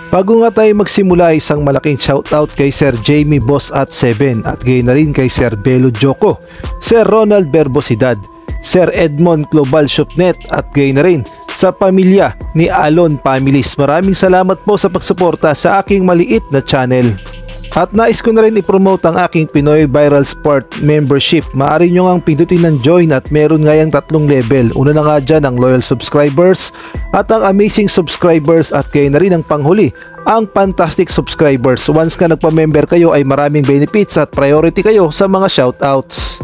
Bago nga tayo magsimula, isang malaking shoutout kay Sir Jamie Boss at 7 at gayon na rin kay Sir Belo Joko, Sir Ronald Berbosidad, Sir Edmond Global Shopnet at gayon na rin sa pamilya ni Alon Families. Maraming salamat po sa pagsuporta sa aking maliit na channel. At nais ko na rin ipromote ang aking Pinoy Viral Sport membership. Maaari nyo ngang pindutin ng join at meron nga yung 3 level. Una na nga dyan ang loyal subscribers at ang amazing subscribers at kayo na rin ang panghuli, ang fantastic subscribers. Once ka nagpa-member kayo ay maraming benefits at priority kayo sa mga shoutouts.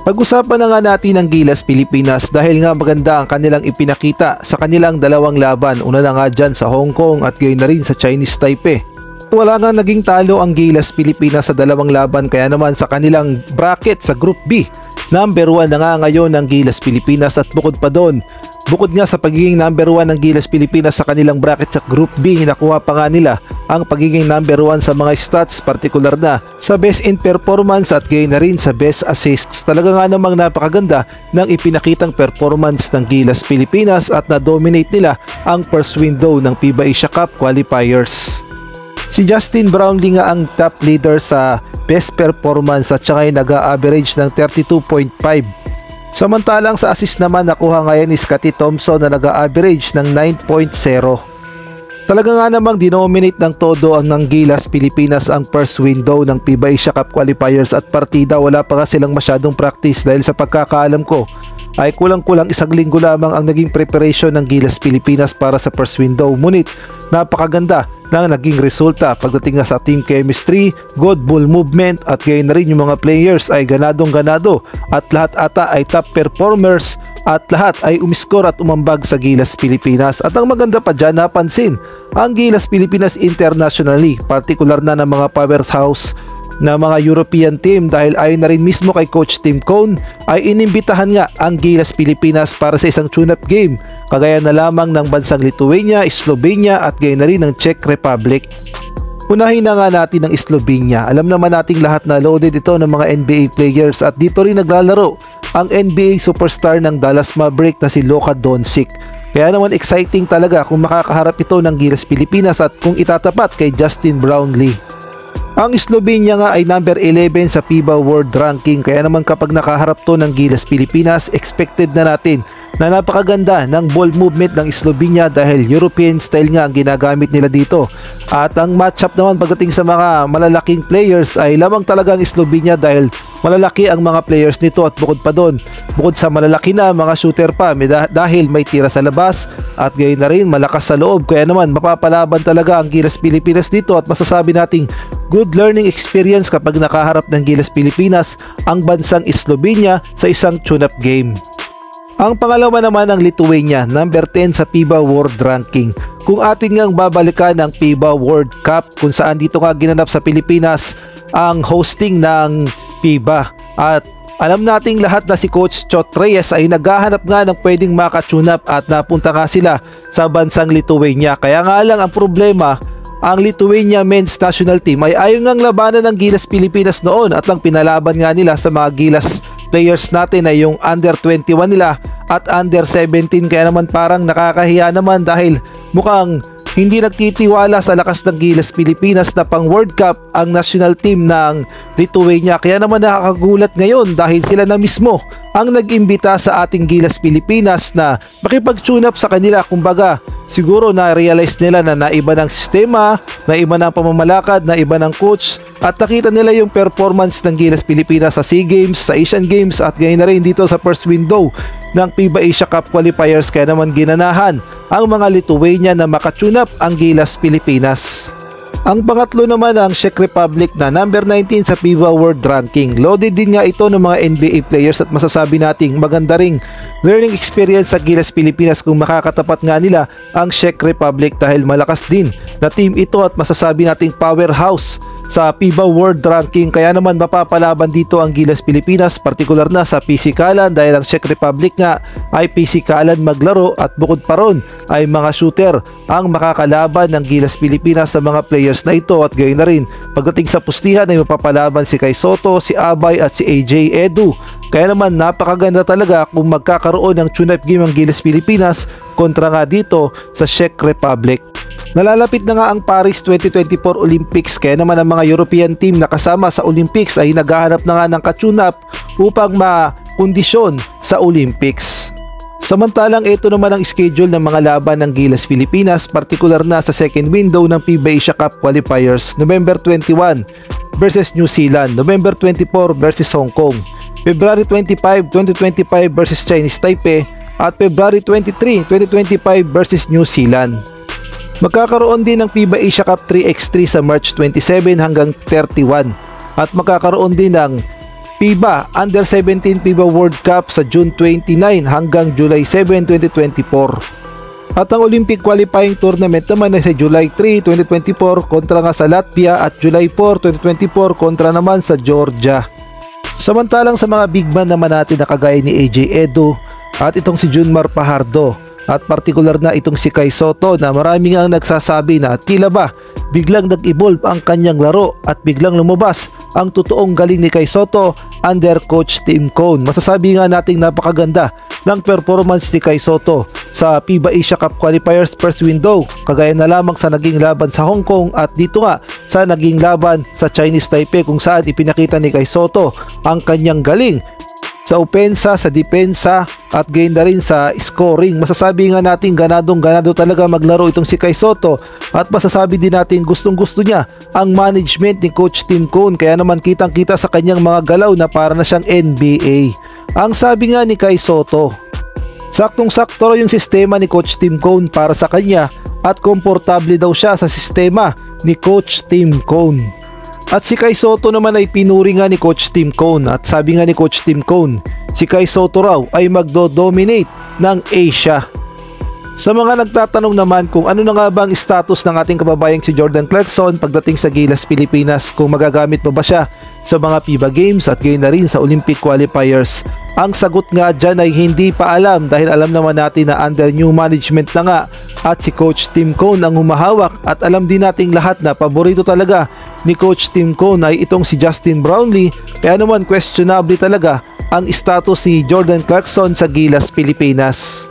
Pag-usapan na nga natin ang Gilas Pilipinas dahil nga maganda ang kanilang ipinakita sa kanilang dalawang laban. Una na nga dyan sa Hong Kong at gayon na rin sa Chinese Taipei. Wala nga naging talo ang Gilas Pilipinas sa dalawang laban, kaya naman sa kanilang bracket sa Group B, number 1 na nga ngayon ang Gilas Pilipinas at bukod pa doon, bukod nga sa pagiging number 1 ng Gilas Pilipinas sa kanilang bracket sa Group B, nakuha pa nga nila ang pagiging number 1 sa mga stats, partikular na sa best in performance at gayon na rin sa best assists. Talaga nga namang napakaganda ng ipinakitang performance ng Gilas Pilipinas at na-dominate nila ang first window ng FIBA Asia Cup qualifiers. Si Justin Brownlee nga ang top leader sa best performance at siya ay nag-average ng 32.5. Samantalang sa assist naman nakuha ngayon ni Scottie Thompson na nag-average ng 9.0. Talaga nga namang dinominate ng todo ang ng Gilas Pilipinas ang first window ng FIBA Asia Cup qualifiers at partida. Wala pa nga silang masyadong practice dahil sa pagkakaalam ko ay kulang-kulang 1 linggo lamang ang naging preparation ng Gilas Pilipinas para sa first window. Ngunit napakaganda ng naging resulta pagdating na sa team chemistry, good ball movement at gayon na rin yung mga players ay ganadong-ganado at lahat ata ay top performers at lahat ay umiskor at umambag sa Gilas Pilipinas. At ang maganda pa dyan, napansin ang Gilas Pilipinas internationally, partikular na ng mga powerhouse na mga European team dahil ayon na rin mismo kay Coach Tim Cone ay inimbitahan nga ang Gilas Pilipinas para sa isang tune-up game kagaya na lamang ng bansang Lithuania, Slovenia at gayon na rin ng Czech Republic. Unahin na nga natin ang Slovenia. Alam naman nating lahat na loaded ito ng mga NBA players at dito rin naglalaro ang NBA superstar ng Dallas Maverick na si Luka Doncic. Kaya naman exciting talaga kung makakaharap ito ng Gilas Pilipinas at kung itatapat kay Justin Brownlee. Ang Slovenia nga ay number 11 sa FIBA World Ranking, kaya naman kapag nakaharap to ng Gilas Pilipinas, expected na natin na napakaganda ng ball movement ng Slovenia dahil European style nga ang ginagamit nila dito. At ang matchup naman pagdating sa mga malalaking players ay lamang talaga ang Slovenia dahil malalaki ang mga players nito at bukod pa doon, bukod sa malalaki na mga shooter pa dahil may tira sa labas at gayon na rin malakas sa loob, kaya naman mapapalaban talaga ang Gilas Pilipinas dito at masasabi nating good learning experience kapag nakaharap ng Gilas Pilipinas ang bansang Slovenia sa isang tune-up game. Ang pangalawa naman ang Lithuania, number 10 sa FIBA World Ranking. Kung atin ngang babalikan ang FIBA World Cup kung saan dito nga ginanap sa Pilipinas ang hosting ng FIBA at alam nating lahat na si Coach Chot Reyes ay naghahanap nga ng pwedeng maka-tune up at napunta nga sila sa bansang Lithuania. Kaya nga lang ang problema, ang Lithuania men's national team ay ayaw ngang labanan ng Gilas Pilipinas noon at ang pinalaban nga nila sa mga Gilas players natin ay yung under 21 nila at under 17, kaya naman parang nakakahiya naman dahil mukhang hindi nagtitiwala sa lakas ng Gilas Pilipinas na pang World Cup ang national team ng Lithuania. Kaya naman nakakagulat ngayon dahil sila na mismo ang nag-imbita sa ating Gilas Pilipinas na makipag-tune up sa kanila. Kumbaga siguro na-realize nila na naiba ng sistema, naiba ng pamamalakad, naiba ng coach at nakita nila yung performance ng Gilas Pilipinas sa SEA Games, sa Asian Games at gayon na rin dito sa first window ng FIBA Asia Cup qualifiers, kaya naman ginanahan ang mga Lithuania na makatune up ang Gilas Pilipinas. Ang pangatlo naman ang Czech Republic na number 19 sa FIBA World Ranking. Loaded din nga ito ng mga NBA players at masasabi nating maganda ring learning experience sa Gilas Pilipinas kung makakatapat nga nila ang Czech Republic dahil malakas din na team ito at masasabi nating powerhouse sa FIBA World Ranking. Kaya naman mapapalaban dito ang Gilas Pilipinas, partikular na sa pisikalan dahil ang Czech Republic nga ay pisikalan maglaro at bukod pa ron ay mga shooter ang makakalaban ng Gilas Pilipinas sa mga players na ito at gayon na rin pagdating sa pustihan ay mapapalaban si Kai Soto, si Abay at si AJ Edu. Kaya naman napakaganda talaga kung magkakaroon ng tune-up game ang Gilas Pilipinas kontra nga dito sa Czech Republic. Nalalapit na nga ang Paris 2024 Olympics, kaya naman ang mga European team na kasama sa Olympics ay naghahanap na nga ng ka-tune-up upang makondisyon sa Olympics. Samantalang ito naman ang schedule ng mga laban ng Gilas Pilipinas, partikular na sa second window ng FIBA Asia Cup Qualifiers, November 21 versus New Zealand, November 24 versus Hong Kong, February 25, 2025 versus Chinese Taipei, at February 23, 2025 versus New Zealand. Magkakaroon din ng FIBA Asia Cup 3x3 sa March 27 hanggang 31 at magkakaroon din ng FIBA Under-17 FIBA World Cup sa June 29 hanggang July 7, 2024. At ang Olympic Qualifying Tournament naman ay sa July 3, 2024 kontra nga sa Latvia at July 4, 2024 kontra naman sa Georgia. Samantalang sa mga big man naman natin na kagaya ni AJ Edo at itong si Junmar Fajardo at partikular na itong si Kai Sotto na marami nga nagsasabi na tila ba biglang nag-evolve ang kanyang laro at biglang lumabas ang totoong galing ni Kai Sotto under coach Tim Cone. Masasabi nga nating napakaganda ng performance ni Kai Sotto sa FIBA Asia Cup Qualifiers first window, kagaya na lamang sa naging laban sa Hong Kong at dito nga sa naging laban sa Chinese Taipei, kung saan ipinakita ni Kai Sotto ang kanyang galing sa opensa, sa depensa at gain na rin sa scoring. Masasabi nga natin ganado talaga maglaro itong si Kai Sotto at masasabi din natin gustong gusto niya ang management ni Coach Tim Cone, kaya naman kitang kita sa kanyang mga galaw na para na siyang NBA. Ang sabi nga ni Kai Sotto, saktong-sakto yung sistema ni Coach Tim Cone para sa kanya at komportable daw siya sa sistema ni Coach Tim Cone. At si Kai Sotto naman ay pinuri nga ni Coach Tim Cone at sabi nga ni Coach Tim Cone, si Kai Sotto raw ay magdo-dominate ng Asia. Sa mga nagtatanong naman kung ano na nga ba ang status ng ating kababayang si Jordan Clarkson pagdating sa Gilas Pilipinas, kung magagamit pa ba siya sa mga FIBA Games at gayon na rin sa Olympic Qualifiers, ang sagot nga dyan ay hindi pa alam dahil alam naman natin na under new management na nga at si Coach Tim Cone ang humahawak at alam din nating lahat na paborito talaga ni Coach Tim Cone ay itong si Justin Brownlee, kaya naman questionable talaga ang status ni Jordan Clarkson sa Gilas Pilipinas.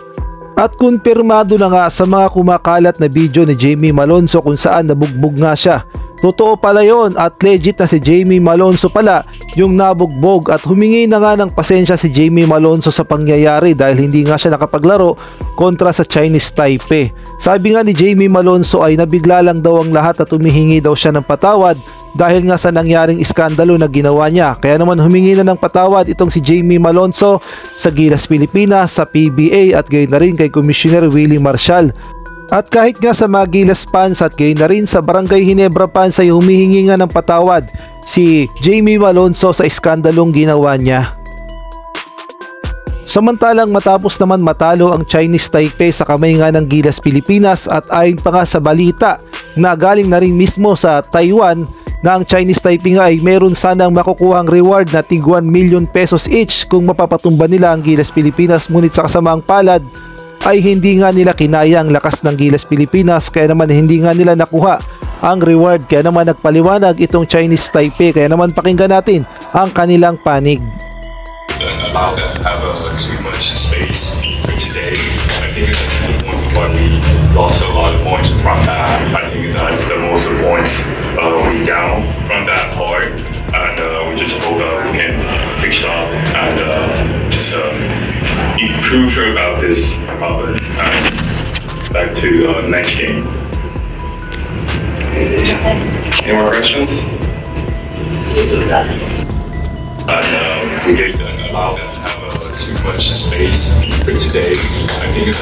At kumpirmado na nga sa mga kumakalat na video ni Jamie Malonzo kung saan nabugbog nga siya. Totoo pala yon at legit na si Jamie Malonzo pala yung nabugbog at humingi na nga ng pasensya si Jamie Malonzo sa pangyayari dahil hindi nga siya nakapaglaro kontra sa Chinese Taipei. Sabi nga ni Jamie Malonzo ay nabigla lang daw ang lahat at humihingi daw siya ng patawad dahil nga sa nangyaring iskandalo na ginawa niya. Kaya naman humingi na ng patawad itong si Jamie Malonzo sa Gilas Pilipinas, sa PBA at gayon na rin kay Commissioner Willie Marshall. At kahit nga sa mga Gilas fans at gayon na rin sa Barangay Ginebra fans ay humihingi nga ng patawad si Jamie Malonzo sa iskandalong ginawa niya. Samantalang matapos naman matalo ang Chinese Taipei sa kamay nga ng Gilas Pilipinas at ayon pa nga sa balita na galing na rin mismo sa Taiwan na ang Chinese Taipei nga ay meron sanang makukuhang reward na tig 1 million pesos each kung mapapatumba nila ang Gilas Pilipinas, ngunit sa kasamaang palad ay hindi nga nila kinaya ang lakas ng Gilas Pilipinas, kaya naman hindi nga nila nakuha ang reward, kaya naman nagpaliwanag itong Chinese Taipei. Kaya naman pakinggan natin ang kanilang panig. Allow them to have too much space for today. I think that's the point why we lost a lot of points from that. I think that's the most points we down from that part, and we just hope we can fix up and just improve about this problem and back to next game. Any more questions? And we gave them allow them to have too much space for today. I think